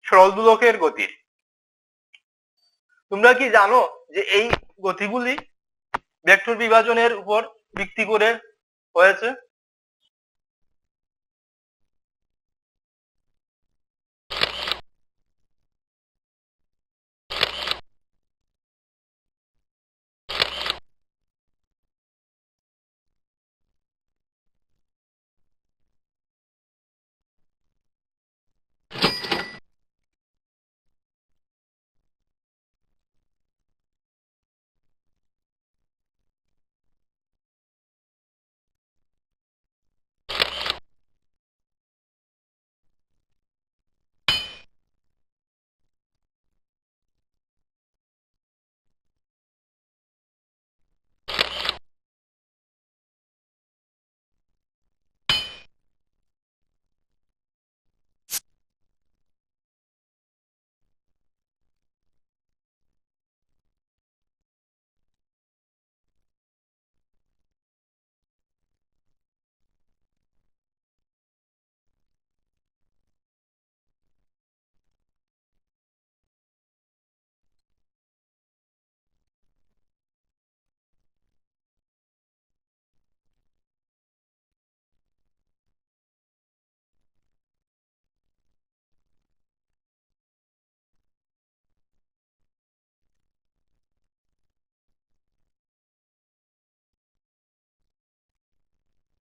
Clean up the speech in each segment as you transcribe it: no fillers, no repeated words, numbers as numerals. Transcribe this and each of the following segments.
সরল দোলকের গতির। তোমরা কি জানো যে এই গতিগুলি ভেক্টর বিভাজনের উপর ভিত্তি করে হয়েছে?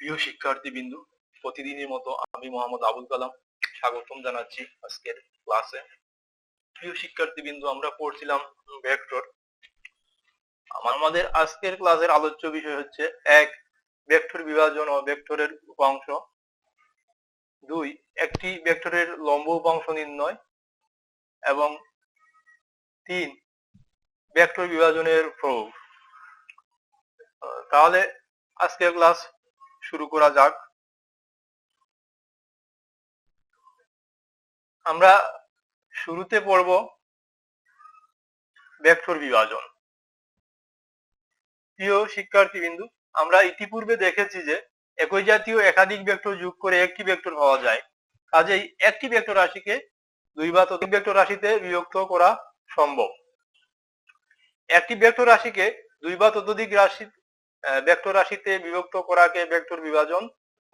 প্রিয় শিক্ষার্থী বিন্দু, প্রতিদিনের মতো আমি মোহাম্মদ আবুল কালাম স্বাগতম জানাচ্ছি আজকের ক্লাসে। প্রিয় শিক্ষার্থী বিন্দু, আমরা পড়ছিলাম ভেক্টর। আমাদের আজকের ক্লাসের আলোচ্য বিষয় হচ্ছে 1. ভেক্টর বিভাজন ও ভেক্টরের উপাংশ। 2. একটি ভেক্টরের লম্ব উপাংশ নির্ণয়। এবং 3. ভেক্টর বিভাজনের প্রয়োগ। তাহলে আজকের ক্লাস শুরু করা যাক। আমরা শুরুতে পড়ব ভেক্টর বিভাজন। প্রিয় শিক্ষার্থী বিন্দু, আমরা ইতিপূর্বে দেখেছি যে একই জাতীয় একাধিক ভেক্টর যোগ করে একটি ভেক্টর পাওয়া যায়। কাজেই একটি ভেক্টর রাশিকে দুই বা ততোধিক ভেক্টর রাশিতে বিভক্ত করা সম্ভব। একটি ভেক্টর রাশিকে দুই বা ততোধিক ভেক্টর রাশিতে বিভক্ত করাকে ভেক্টর বিভাজন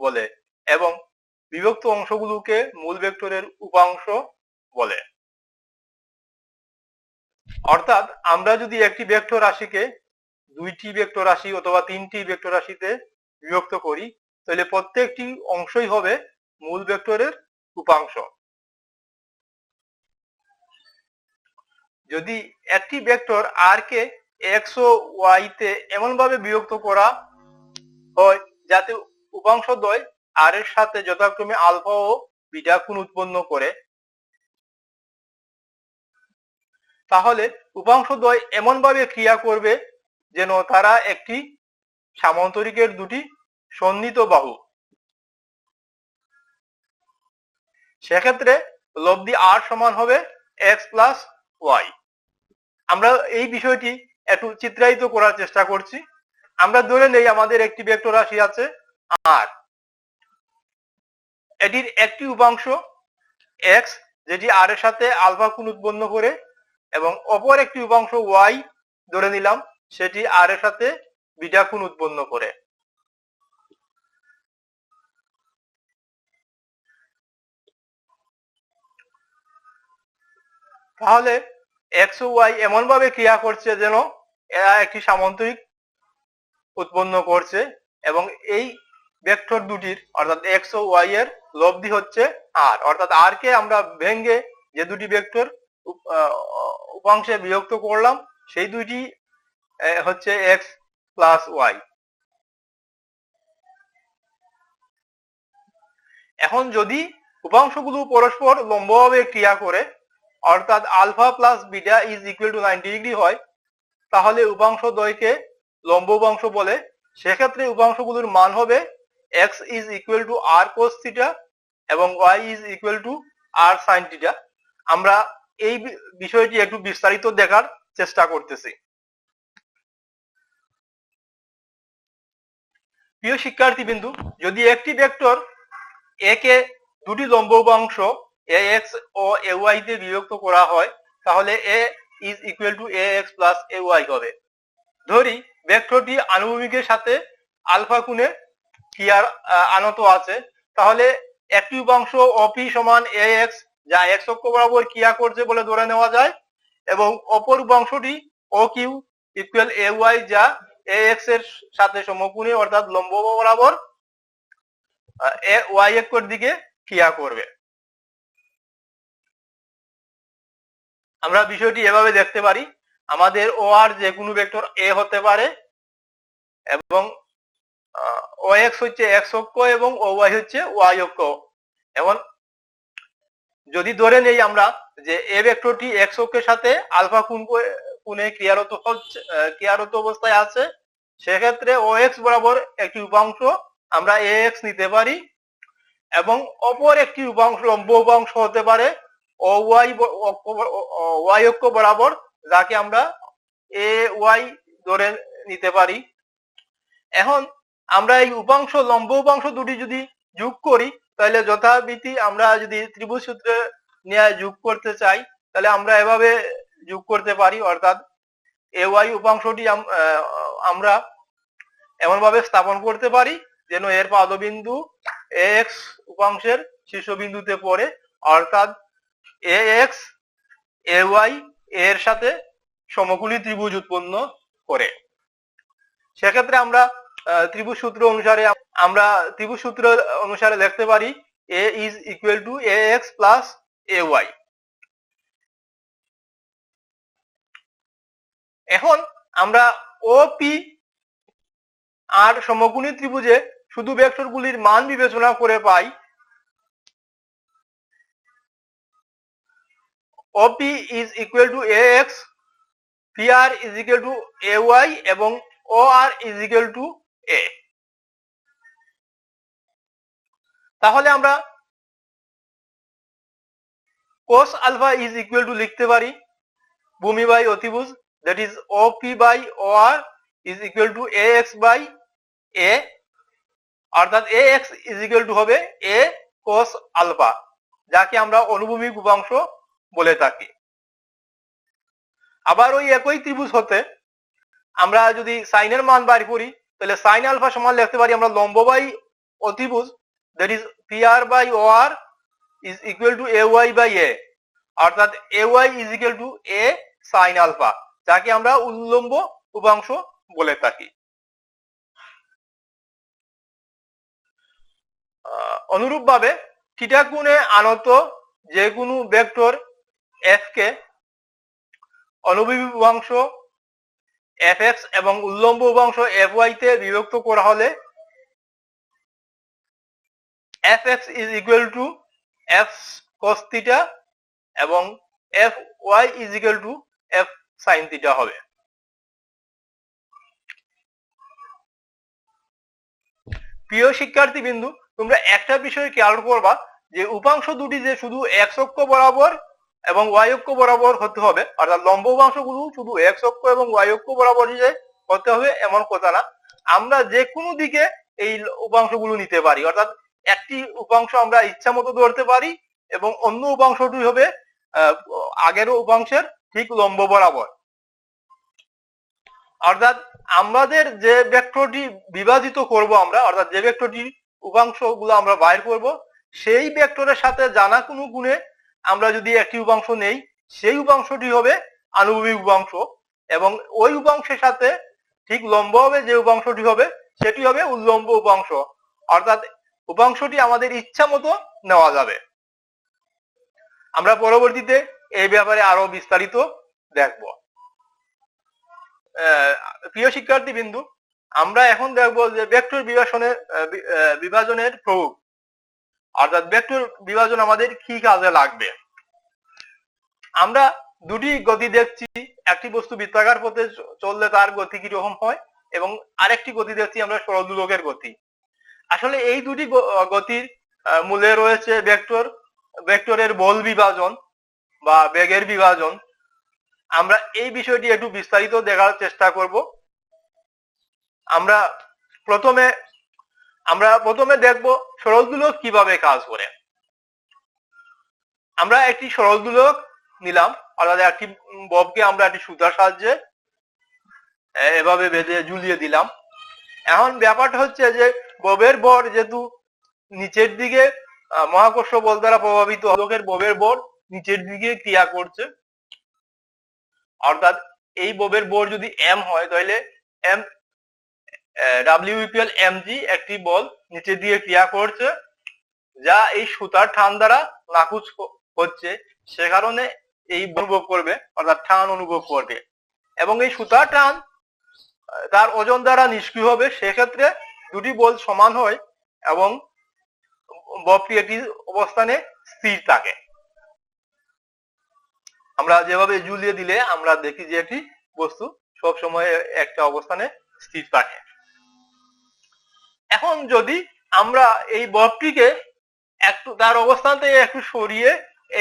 বলে এবং বিভক্ত অংশগুলোকে মূল ভেক্টরের উপাংশ বলে। অর্থাৎ আমরা যদি একটি ভেক্টর রাশিকে দুইটি ভেক্টর রাশি অথবা তিনটি ভেক্টর রাশিতে বিভক্ত করি, তাহলে প্রত্যেকটি অংশই হবে মূল ভেক্টরের উপাংশ। যদি একটি ভেক্টর আর কে এক্স ও ওয়াই তে এমন ভাবে বিভক্ত করা হয় যাতে উপাংশ দ্বয় আর এর সাথে যথাক্রমে আলফা ও বিটা কোণ উৎপন্ন করে, তাহলে উপাংশ দ্বয় এমন ভাবে ক্রিয়া করবে যেন তারা একটি সামান্তরিকের দুটি সন্নিহিত বাহু। সেক্ষেত্রে লব্ধি আর সমান হবে এক্স প্লাস ওয়াই। আমরা এই বিষয়টি একটু চিত্রায়িত করার চেষ্টা করছি। আমরা ধরে নেই আমাদের একটি ভেক্টর রাশি আছে আর, এটির একটি উপাংশ এক্স যেটি আর এর সাথে আলফা কোণ উৎপন্ন করে এবং অপর একটি উপাংশ ওয়াই ধরে নিলাম সেটি আর এর সাথে বিটা কোণ উৎপন্ন করে। তাহলে এক্স ও ওয়াই এমন ভাবে ক্রিয়া করছে যেন এরা একটি সামান্তরিক উৎপন্ন করছে এবং এই ভেক্টর দুটির অর্থাৎ এক্স ও ওয়াই এর লব্ধি হচ্ছে আর, অর্থাৎ আর কে আমরা ভেঙে যে দুটি ভেক্টর উপাংশে বিভক্ত করলাম সেই দুইটি হচ্ছে এক্স প্লাস ওয়াই। এখন যদি উপাংশগুলো পরস্পর লম্বভাবে ক্রিয়া করে অর্থাৎ alpha plus beta is equal to 90 degree হয়, তাহলে উপাংশ দ্বয়কে লম্ব উপাংশ বলে। সেক্ষেত্রে উপাংশগুলোর মান হবে x is equal to r cos theta এবং y is equal to r sine theta. আমরা এই বিষয়টি একটু বিস্তারিত দেখার চেষ্টা করতেছি। প্রিয় শিক্ষার্থী বিন্দু, যদি একটি ভেক্টর এ কে দুটি লম্ব উপাংশ ax ও ay তে বিভক্ত করা হয় তাহলে a is equal to ax plus ay হবে। ধরি ভেক্টরটি আনুভূমিকের সাথে আলফা কোণে ক্রিয়ার আনত আছে, তাহলে একটি উপাংশ OP সমান ax যা x অক্ষ বরাবর ক্রিয়া করছে বলে ধরে নেওয়া যায়, এবং অপর উপাংশটি OQ ইকুয়াল ay যা ax এর সাথে সমকোণী অর্থাৎ লম্ব বরাবর y অক্ষের দিকে ক্রিয়া করবে। আমরা বিষয়টি এভাবে দেখতে পারি, আমাদের OR যে কোনো ভেক্টর a হতে পারে এবং OX হচ্ছে x অক্ষ এবং OY হচ্ছে y অক্ষ। এখন যদি ধরে নেই আমরা যে এ ভেক্টরটি x অক্ষের সাথে আলফা কোণে ক্রিয়ারত অবস্থায় আছে, সেক্ষেত্রে OX বরাবর একটি উপাংশ আমরা ax নিতে পারি এবং অপর একটি উপাংশ লম্ব উপাংশ হতে পারে y অক্ষ বরাবর, যাকে আমরা ay ধরে নিতে পারি। এখন আমরা এই উপাংশ লম্ব উপাংশ দুটি যদি যোগ করি তাহলে যথারীতি আমরা যদি ত্রিভুজ সূত্রে নিয়ে যোগ করতে চাই তাহলে আমরা এভাবে যোগ করতে পারি, অর্থাৎ ay উপাংশটি আমরা এমন ভাবে স্থাপন করতে পারি যেন এর পাদবিন্দু ax উপাংশের শীর্ষবিন্দুতে পড়ে, অর্থাৎ ax ay এর সাথে সমকোণী ত্রিভুজ উৎপন্ন করে। সেক্ষেত্রে আমরা ত্রিভুজ সূত্র অনুসারে লিখতে পারি a is equal to ax plus ay। এখন আমরা OP আর সমকোণী ত্রিভুজে শুধু ভেক্টরগুলির মান বিবেচনা করে পাই OP is equal to ax, PR is equal to ay এবং OR is equal to a। তাহলে আমরা cos alpha is equal to লিখতে পারি ভূমি বাই অতিভুজ, that is OP by OR is equal to ax by a, অর্থাৎ ax is equal to হবে a cos alpha, যাকে আমরা অনুভূমিক উপাংশ বলে থাকি। আবার ওই একই ত্রিভুজ হতে আমরা যদি সাইনের মান বার করি তাহলে সাইন আলফা সমান লিখতে পারি আমরা লম্ব বাই অতিভুজ, that is PR by OR is equal to ay by a, অর্থাৎ ay is equal to a sin alpha, যাকে আমরা উল্লম্ব উপাংশ বলে থাকি। অনুরূপভাবে থিটা কোণে আনত যে কোনো ভেক্টর f কে অনুভূমিক উপাংশ fx এবং উল্লম্ব উপাংশ fy তে বিভক্ত করা হলে fx is equal to f cos theta এবং fy is equal to f sin theta হবে। প্রিয় শিক্ষার্থী বিন্দু, তোমরা একটা বিষয় খেয়াল করবা যে উপাংশ দুটি যে শুধু x অক্ষ বরাবর এবং y অক্ষ বরাবর হতে হবে, অর্থাৎ লম্ব উপাংশগুলো শুধু x অক্ষ এবং y অক্ষ বরাবর হতে হবে এমন কথা না, আমরা যে কোনো দিকে এই উপাংশগুলো নিতে পারি, অর্থাৎ একটি উপাংশ আমরা ইচ্ছা মতো ধরতে পারি এবং অন্য উপাংশটি হবে আগের উপাংশের ঠিক লম্ব বরাবর। অর্থাৎ আমাদের যে ভেক্টরটি বিভাজিত করব আমরা, অর্থাৎ যে ভেক্টরটি উপাংশগুলো আমরা বাইর করব, সেই ভেক্টরের সাথে জানা কোনো গুণে আমরা যদি একটি উপাংশ নেই, সেই উপাংশটি হবে আনুভূমিক উপাংশ এবং ওই উপাংশের সাথে ঠিক লম্ব হবে যে উপাংশটি হবে সেটি হবে উল্লম্ব উপাংশ, অর্থাৎ উপাংশটি আমাদের ইচ্ছা মতো নেওয়া যাবে। আমরা পরবর্তীতে এই ব্যাপারে আরো বিস্তারিত দেখব। প্রিয় শিক্ষার্থী বিন্দু, আমরা এখন দেখব যে ভেক্টর বিভাজনের প্রয়োগ, অর্থাৎ ভেক্টর বিভাজন আমাদের কি কাজে লাগবে। আমরা দুটি গতি দেখছি, একটি বস্তু বৃত্তাকার পথে চললে তার গতি কিরকম হয় এবং আরেকটি গতি দেখছি আমরা সরল দোলকের গতি। আসলে এই দুটি গতির মূলে রয়েছে ভেক্টরের বল বিভাজন বা বেগের বিভাজন। আমরা এই বিষয়টি একটু বিস্তারিত দেখার চেষ্টা করব। আমরা প্রথমে দেখব সরল দোলক কিভাবে কাজ করে। আমরা একটি সরল দোলক নিলাম, অর্থাৎ একটি ববকে আমরা একটি সুতার সাহায্যে এভাবে বেঁধে ঝুলিয়ে দিলাম। এখন ব্যাপারটা হচ্ছে যে ববের বর যেহেতু নিচের দিকে মহাকর্ষ বল দ্বারা প্রভাবিত, দোলকের ববের বর নিচের দিকে ক্রিয়া করছে, অর্থাৎ এই ববের বর যদি এম হয় তাহলে এম ডাব্লিউ ইকুয়াল এম জি একটি বল নিচের দিকে ক্রিয়া করছে, যা এই সুতার টান দ্বারা নাকচ হচ্ছে, সে কারণে এই অনুভব করবে, অর্থাৎ টান অনুভব করবে। এবং এই সুতার টান তার ওজন দ্বারা নিষ্ক্রিয় হবে, সেক্ষেত্রে দুটি বল সমান হয় এবং ববটি একটি অবস্থানে স্থির থাকে। আমরা যেভাবে ঝুলিয়ে দিলে আমরা দেখি যে একটি বস্তু সব সময় একটা অবস্থানে স্থির থাকে। এখন যদি আমরা এই ববটিকে একটু তার অবস্থান থেকে একটু সরিয়ে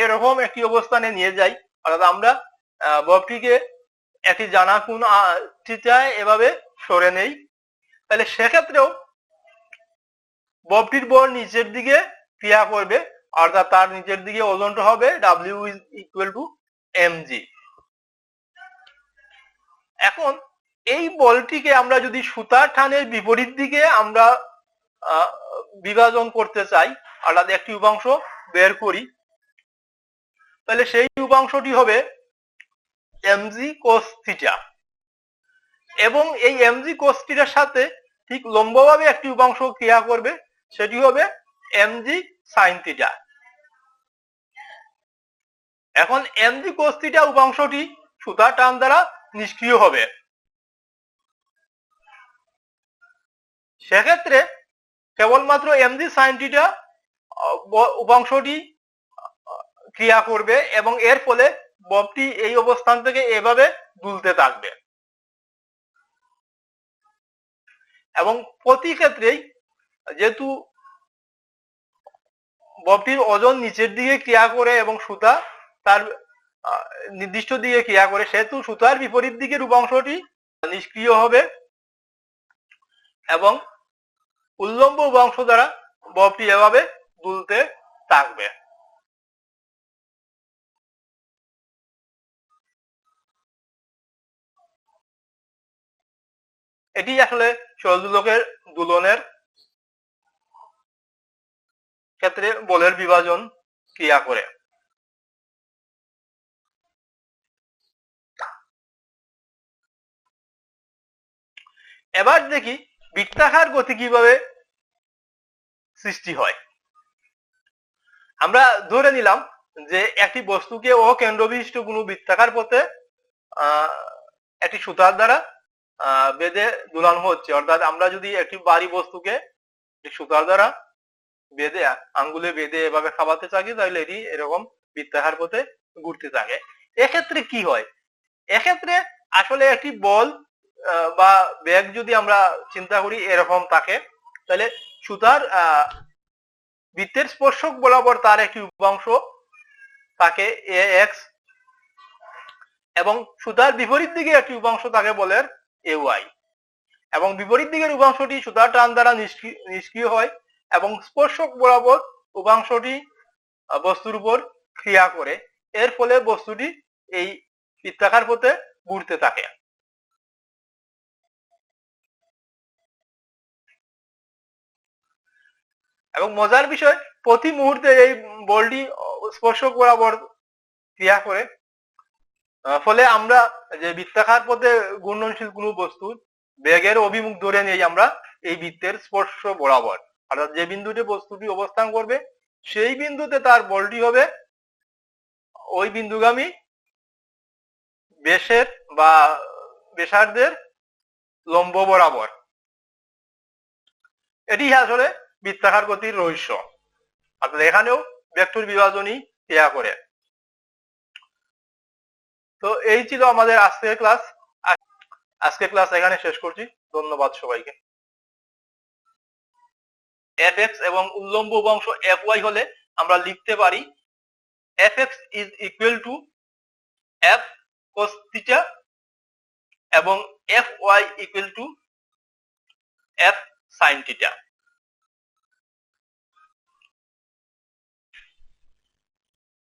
এরকম একটি অবস্থানে নিয়ে যাই, অর্থাৎ আমরা ববটিকে একটি জানা কোণ থিটায় এভাবে সরে নেই, তাহলে সেক্ষেত্রেও ববটির বল নিচের দিকে ক্রিয়া করবে, অর্থাৎ তার নিচের দিকে ওজনটা হবে ডাব্লিউ ইকুয়াল টু এম জি। এখন এই বলটিকে আমরা যদি সুতার টানের বিপরীত দিকে আমরা বিভাজন করতে চাই, অর্থাৎ একটি উপাংশ বের করি, তাহলে সেই উপাংশটি হবে এমজি কোস থিটা, এবং এই এমজি কোস থিটার সাথে ঠিক লম্বভাবে একটি উপাংশ ক্রিয়া করবে, সেটি হবে এমজি সাইন থিটা। এখন এমজি কোস থিটা উপাংশটি সুতার টান দ্বারা নিষ্ক্রিয় হবে, সেক্ষেত্রে কেবলমাত্র এমজি সাইন থিটা উপাংশটি ক্রিয়া করবে এবং এর ফলে ববটি এই অবস্থান থেকে এভাবে দুলতে থাকবে। এবং প্রতি ক্ষেত্রেই যেহেতু ববটির ওজন নিচের দিকে ক্রিয়া করে এবং সুতা তার নির্দিষ্ট দিকে ক্রিয়া করে, সেহেতু সুতার বিপরীত দিকের উপাংশটি নিষ্ক্রিয় হবে এবং উল্লম্ব উপাংশ দ্বারা ববটি এভাবে দুলতে থাকবে। এটি আসলে সরল দোলকের দুলনের ক্ষেত্রে বলের বিভাজন ক্রিয়া করে। এবার দেখি বৃত্তাকার গতি কিভাবে সৃষ্টি হয়। আমরা ধরে নিলাম যে একটি বস্তুকে অকেন্দ্র বিশিষ্ট কোনো বৃত্তাকার পথে একটি সুতার দ্বারা বেঁধে দুলানো হচ্ছে, অর্থাৎ আমরা যদি একটি ভারী বস্তুকে সুতার দ্বারা বেঁধে আঙ্গুলে বেঁধে এভাবে খাওয়াতে থাকি, তাহলে এটি এরকম বৃত্তাকার পথে ঘুরতে থাকে। এক্ষেত্রে কি হয়? এক্ষেত্রে আসলে একটি বল বা ব্যাগ যদি আমরা চিন্তা করি এরকম থাকে, তাহলে সুতার বৃত্তের স্পর্শক বরাবর তার একটি উপাংশ তাকে এ এক্স এবং সুতার বিপরীত দিকে একটি উপাংশ তাকে বলের এ ওয়াই, এবং বিপরীত দিকের উপাংশটি সুতার টান দ্বারা নিষ্ক্রিয় হয় এবং স্পর্শক বরাবর উপাংশটি বস্তুর উপর ক্রিয়া করে, এর ফলে বস্তুটি এই বৃত্তাকার পথে ঘুরতে থাকে। এবং মজার বিষয়, প্রতি মুহূর্তে এই বলটি স্পর্শক বরাবর ক্রিয়া করে, ফলে আমরা যে বৃত্তাকার পথে ঘূর্ণনশীল কোনো বস্তুর বেগের অভিমুখ ধরে নিয়ে আমরা এই বৃত্তের স্পর্শ বরাবর, অর্থাৎ যে বিন্দুতে বস্তুটি অবস্থান করবে সেই বিন্দুতে তার বলটি হবে ওই বিন্দুগামী ব্যাসের বা ব্যাসার্ধের লম্ব বরাবর। এটি আসলে বৃত্তাকার গতির রহস্য, অর্থাৎ এখানেও ভেক্টর বিভাজনই ক্রিয়া করে। তো এই ছিল আমাদের আজকের ক্লাস। আজকের ক্লাস এখানে শেষ করছি। ধন্যবাদ সবাইকে। এফ এক্স এবং উল্লম্ব উপাংশ এফ ওয়াই হলে আমরা লিখতে পারি F X is equal to F cos theta এবং F Y equal to F sine theta.